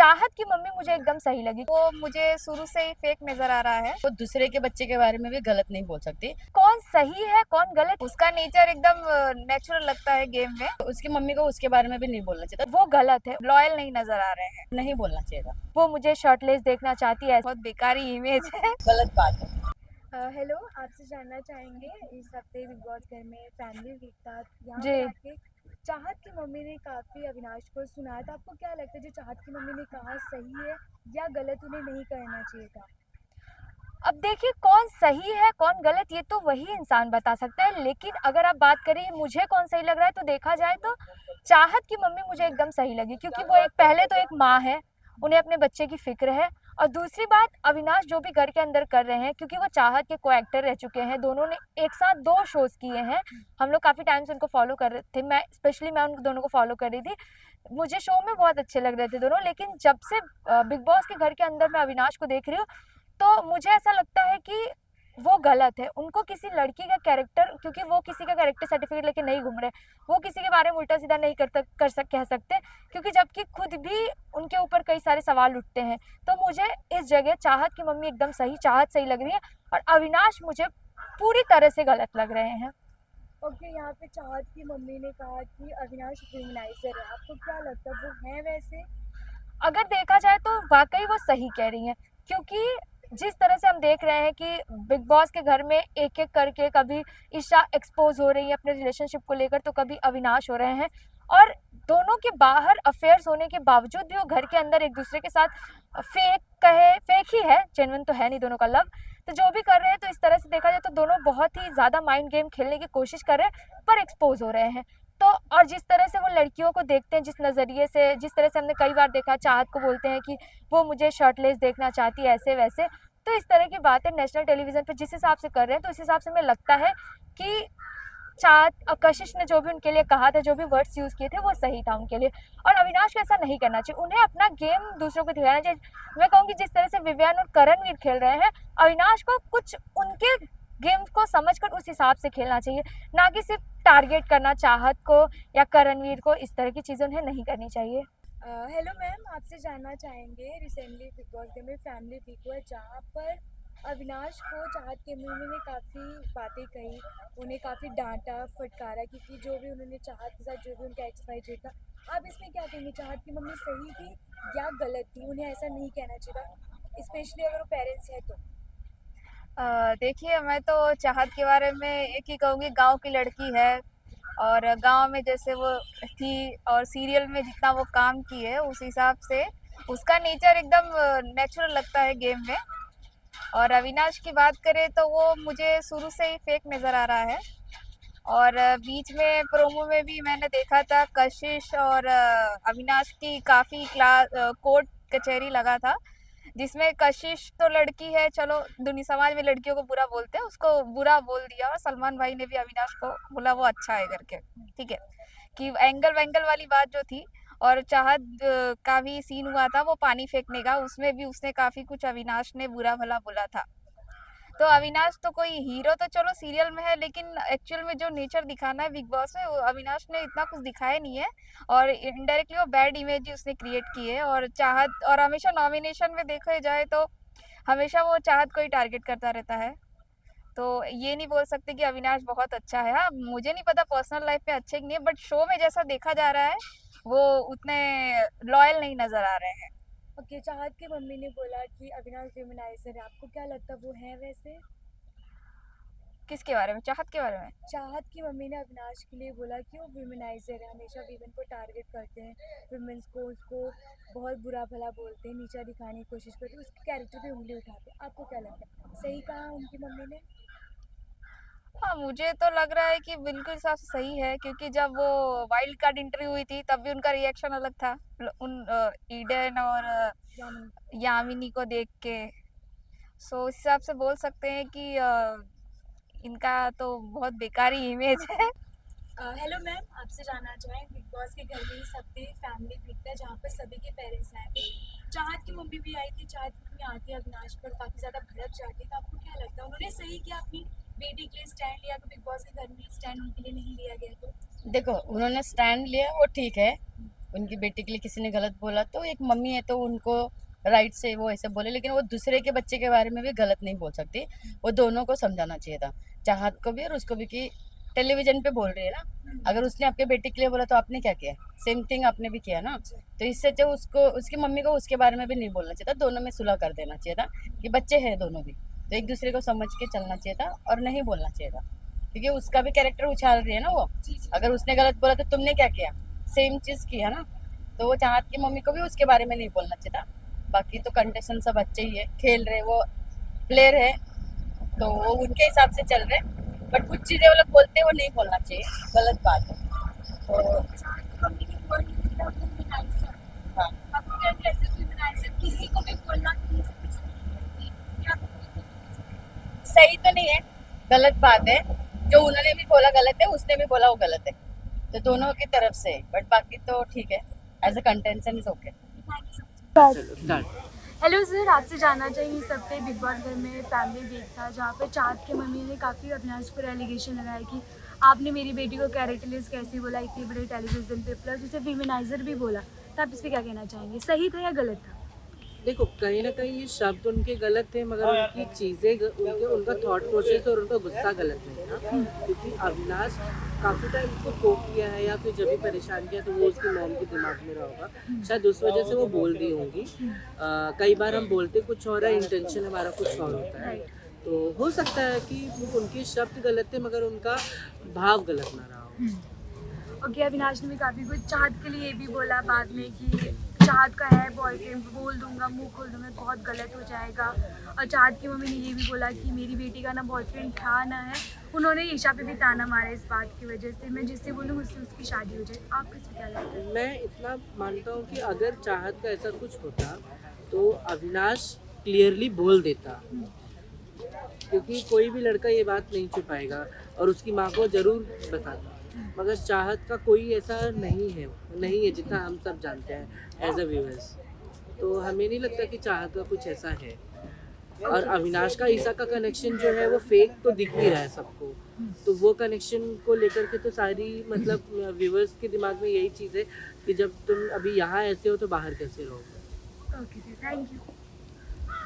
चाहत की मम्मी मुझे एकदम सही लगी। वो मुझे शुरू से ही फेक नजर आ रहा है। वो दूसरे के बच्चे के बारे में भी गलत नहीं बोल सकती। कौन सही है कौन गलत, उसका नेचर एकदम नेचुरल लगता है गेम में। उसकी मम्मी को उसके बारे में भी नहीं बोलना चाहिए वो गलत है। लॉयल नहीं नजर आ रहे हैं। नहीं बोलना चाहिए था। वो मुझे शर्टलेस देखना चाहती है, बहुत बेकारी इमेज है। गलत बात है। हेलो, आपसे जानना चाहेंगे इस हफ्ते बिग बॉस घर में फैमिली वीक था, यहाँ जी। पर आके चाहत की मम्मी ने काफ़ी अविनाश को सुनाया था। आपको क्या लगता है जो चाहत की मम्मी ने कहा सही है या गलत, उन्हें नहीं करना चाहिए था? अब देखिए कौन सही है कौन गलत ये तो वही इंसान बता सकता है, लेकिन अगर आप बात करें मुझे कौन सही लग रहा है तो देखा जाए तो चाहत की मम्मी मुझे एकदम सही लगी, क्योंकि वो एक पहले तो एक माँ है, उन्हें अपने बच्चे की फिक्र है। और दूसरी बात, अविनाश जो भी घर के अंदर कर रहे हैं, क्योंकि वो चाहत के को एक्टर रह चुके हैं, दोनों ने एक साथ 2 शोज किए हैं। हम लोग काफ़ी टाइम से उनको फॉलो कर रहे थे, मैं उन दोनों को फॉलो कर रही थी। मुझे शो में बहुत अच्छे लग रहे थे दोनों, लेकिन जब से बिग बॉस के घर के अंदर मैं अविनाश को देख रही हूँ तो मुझे ऐसा लगता है कि वो गलत है। उनको किसी लड़की का कैरेक्टर, क्योंकि वो किसी का कैरेक्टर सर्टिफिकेट लेके नहीं घूम रहे, वो किसी के बारे में उल्टा सीधा नहीं कह सकते, क्योंकि जबकि खुद भी उनके ऊपर कई सारे सवाल उठते हैं। तो मुझे इस जगह चाहत की मम्मी एकदम सही, चाहत सही लग रही है और अविनाश मुझे पूरी तरह से गलत लग रहे हैं। ओके, यहाँ पे चाहत की मम्मी ने कहा कि अविनाश ह्यूमनाइजर है, आपको क्या लगता है वो है वैसे? अगर देखा जाए तो वाकई वो सही कह रही हैं, क्योंकि जिस तरह से हम देख रहे हैं कि बिग बॉस के घर में एक एक करके कभी ईशा एक्सपोज हो रही है अपने रिलेशनशिप को लेकर, तो कभी अविनाश हो रहे हैं, और दोनों के बाहर अफेयर्स होने के बावजूद भी वो घर के अंदर एक दूसरे के साथ फेक ही है, जेन्युइन तो है नहीं दोनों का लव। तो जो भी कर रहे हैं, तो इस तरह से देखा जाए तो दोनों बहुत ही ज़्यादा माइंड गेम खेलने की कोशिश कर रहे हैं पर एक्सपोज हो रहे हैं। तो और जिस तरह से वो लड़कियों को देखते हैं, जिस नज़रिए से, जिस तरह से हमने कई बार देखा, चाहत को बोलते हैं कि वो मुझे शर्टलेस देखना चाहती है ऐसे वैसे, तो इस तरह की बातें नेशनल टेलीविज़न पे जिस हिसाब से कर रहे हैं, तो इस हिसाब से मुझे लगता है कि चाहत और कशिश ने जो भी उनके लिए कहा था, जो भी वर्ड्स यूज़ किए थे, वो सही था उनके लिए। और अविनाश को ऐसा नहीं करना चाहिए, उन्हें अपना गेम दूसरों को दिखाना चाहिए। मैं कहूँगी जिस तरह से विवियन और करणवीर खेल रहे हैं, अविनाश को कुछ उनके गेम को समझकर उस हिसाब से खेलना चाहिए, ना कि सिर्फ टारगेट करना चाहत को या करणवीर को। इस तरह की चीज़ें उन्हें नहीं करनी चाहिए। हेलो मैम, आपसे जानना चाहेंगे रिसेंटली बिग बॉस घर में फैमिली वीक हुआ, जहाँ पर अविनाश को चाहत की मम्मी ने काफ़ी बातें कही, उन्हें काफ़ी डांटा फटकारा, क्योंकि जो भी उन्होंने चाहत के साथ जो भी उनका XYZ था। आप इसमें क्या कहेंगे, चाहत की मम्मी सही थी या गलत थी? उन्हें ऐसा नहीं कहना चाहिए था, स्पेशली अगर वो पेरेंट्स है तो। देखिए, मैं तो चाहत के बारे में एक ही कहूँगी, गांव की लड़की है और गांव में जैसे वो थी और सीरियल में जितना वो काम की है, उस हिसाब से उसका नेचर एकदम नेचुरल लगता है गेम में। और अविनाश की बात करें तो वो मुझे शुरू से ही फेक नज़र आ रहा है। और बीच में प्रोमो में भी मैंने देखा था कशिश और अविनाश की काफ़ी कोर्ट कचहरी लगा था, जिसमें कशिश तो लड़की है, चलो दुनिया समाज में लड़कियों को बुरा बोलते हैं, उसको बुरा बोल दिया और सलमान भाई ने भी अविनाश को बोला वो अच्छा है करके, ठीक है, कि एंगल वैंगल वाली बात जो थी। और चाहत का भी सीन हुआ था वो पानी फेंकने का, उसमें भी उसने काफ़ी कुछ अविनाश ने बुरा भला बोला था। तो अविनाश तो कोई हीरो तो चलो सीरियल में है, लेकिन एक्चुअल में जो नेचर दिखाना है बिग बॉस में, वो अविनाश ने इतना कुछ दिखाया नहीं है। और इनडायरेक्टली वो बैड इमेज ही उसने क्रिएट की है। और चाहत, और हमेशा नॉमिनेशन में देखा जाए तो हमेशा वो चाहत को ही टारगेट करता रहता है। तो ये नहीं बोल सकते कि अविनाश बहुत अच्छा है। हाँ, मुझे नहीं पता पर्सनल लाइफ में अच्छे कि नहीं है, बट शो में जैसा देखा जा रहा है वो उतने लॉयल नहीं नजर आ रहे हैं। ओके, चाहत की मम्मी ने बोला कि अविनाश ह्यूमनाइजर है, आपको क्या लगता है वो है वैसे? किसके बारे में? चाहत के बारे में? चाहत की मम्मी ने अविनाश के लिए बोला कि वो विमेनाइजर है, हमेशा वीमेन को टारगेट करते हैं, विमेंस को, उसको बहुत बुरा भला बोलते हैं, नीचा दिखाने की कोशिश करते हैं, उसके कैरेक्टर पे उंगली उठाते हैं। आपको क्या लगता है, सही कहा उनकी मम्मी ने? हाँ, मुझे तो लग रहा है कि बिल्कुल हिसाब से सही है, क्योंकि जब वो वाइल्ड कार्ड इंटरव्यू हुई थी तब भी उनका रिएक्शन अलग था, उन ईडन और यामिनी को देख के। सो इस हिसाब से बोल सकते हैं कि इनका तो बहुत बेकारी इमेज है। हेलो मैम, आपसे जानना चाहें बिग बॉस के घर में इस हफ्ते फैमिली वीक था, जहाँ पर सभी के पेरेंट्स आए थे, चाहत की मम्मी भी आई थी, चाहत की मम्मी आती है अविनाश पर काफ़ी ज़्यादा भड़क जाती है, तो आपको क्या लगता है उन्होंने सही किया अपनी बेटी के लिए स्टैंड लिया, तो बिग बॉस के घर में स्टैंड उनके लिए नहीं लिया गया? तो देखो, उन्होंने स्टैंड लिया वो ठीक है, उनकी बेटी के लिए किसी ने गलत बोला तो एक मम्मी है तो उनको राइट से वो ऐसे बोले, लेकिन वो दूसरे के बच्चे के बारे में भी गलत नहीं बोल सकती। वो दोनों को समझाना चाहिए था, चाहत को भी और उसको भी, कि टेलीविजन पे बोल रही है ना, अगर उसने आपके बेटे के लिए बोला तो आपने क्या किया, सेम थिंग आपने भी किया ना। तो इससे जो उसको, उसकी मम्मी को उसके बारे में भी नहीं बोलना चाहिए था, दोनों में सुलह कर देना चाहिए था कि बच्चे हैं दोनों भी, तो एक दूसरे को समझ के चलना चाहिए था और नहीं बोलना चाहिए था, क्योंकि उसका भी कैरेक्टर उछाल रही है ना वो। अगर उसने गलत बोला तो तुमने क्या किया, सेम चीज किया ना। तो वो चाहत की मम्मी को भी उसके बारे में नहीं बोलना चाहिए था। बाकी तो कंटेस्टेंट सब अच्छे ही है, खेल रहे, वो प्लेयर है तो वो उनके हिसाब से चल रहे, बट कुछ चीजें वो लोग बोलते हैं वो नहीं बोलना चाहिए, गलत बात है। तो हाँ, सही तो नहीं है, गलत बात है। जो उन्होंने भी बोला गलत है, उसने भी बोला वो गलत है, तो दोनों की तरफ से। बट बाकी तो ठीक है, as a contention is okay. Hello sir, आपसे जानना चाहिए सब पे बिग बॉस घर में फैमिली वीक था जहाँ पे चाहत के मम्मी ने काफ़ी अविनाश पर एलिगेशन लगाया कि आपने मेरी बेटी को कैरेक्टरलेस कैसे बोला इतनी बड़े टेलीविजन पे, प्लस उसे फीमेनाइजर भी बोला। तो आप इस पर क्या कहना चाहेंगे, सही था या गलत था? देखो, कहीं ना कहीं ये शब्द उनके गलत थे, मगर उनकी चीज़ें उनका थॉट प्रोसेस और उनका गुस्सा गलत नहीं था। क्योंकि अविनाश काफ़ी टाइम उसको कोप किया है या फिर जब भी परेशान किया तो वो उसकी मॉम के दिमाग में रहा होगा, शायद उस वजह से वो बोल दी होंगी। कई बार हम बोलते कुछ और है, इंटेंशन हमारा कुछ और होता है, तो हो सकता है कि उनके शब्द गलत थे मगर उनका भाव गलत ना रहा हो। ओके, अविनाश ने भी काफ़ी कुछ चाहत के लिए भी बोला बाद में कि चाहत का है बॉयफ्रेंड, बोल दूंगा, मुंह खोल दूंगा, बहुत गलत हो जाएगा। और चाहत की मम्मी ने ये भी बोला कि मेरी बेटी का ना बॉयफ्रेंड था ना है। उन्होंने ईशा पे भी ताना मारा इस बात की वजह से, मैं जिससे बोलूँ उससे उसकी शादी हो जाए। आपको इस पर क्या लगता है? मैं इतना मानता हूँ कि अगर चाहत का ऐसा कुछ होता तो अविनाश क्लियरली बोल देता, क्योंकि कोई भी लड़का ये बात नहीं छुपाएगा और उसकी माँ को ज़रूर बताता। मगर चाहत का कोई ऐसा नहीं है जितना हम सब जानते हैं एज अ व्यूअर्स। तो हमें नहीं लगता कि चाहत का कुछ ऐसा है। और अविनाश का ईशा का कनेक्शन जो है वो फेक तो दिख ही रहा है सबको, तो वो कनेक्शन को लेकर के तो सारी मतलब व्यूअर्स के दिमाग में यही चीज़ है कि जब तुम अभी यहाँ ऐसे हो तो बाहर कैसे रहोगे। Okay sir, thank you.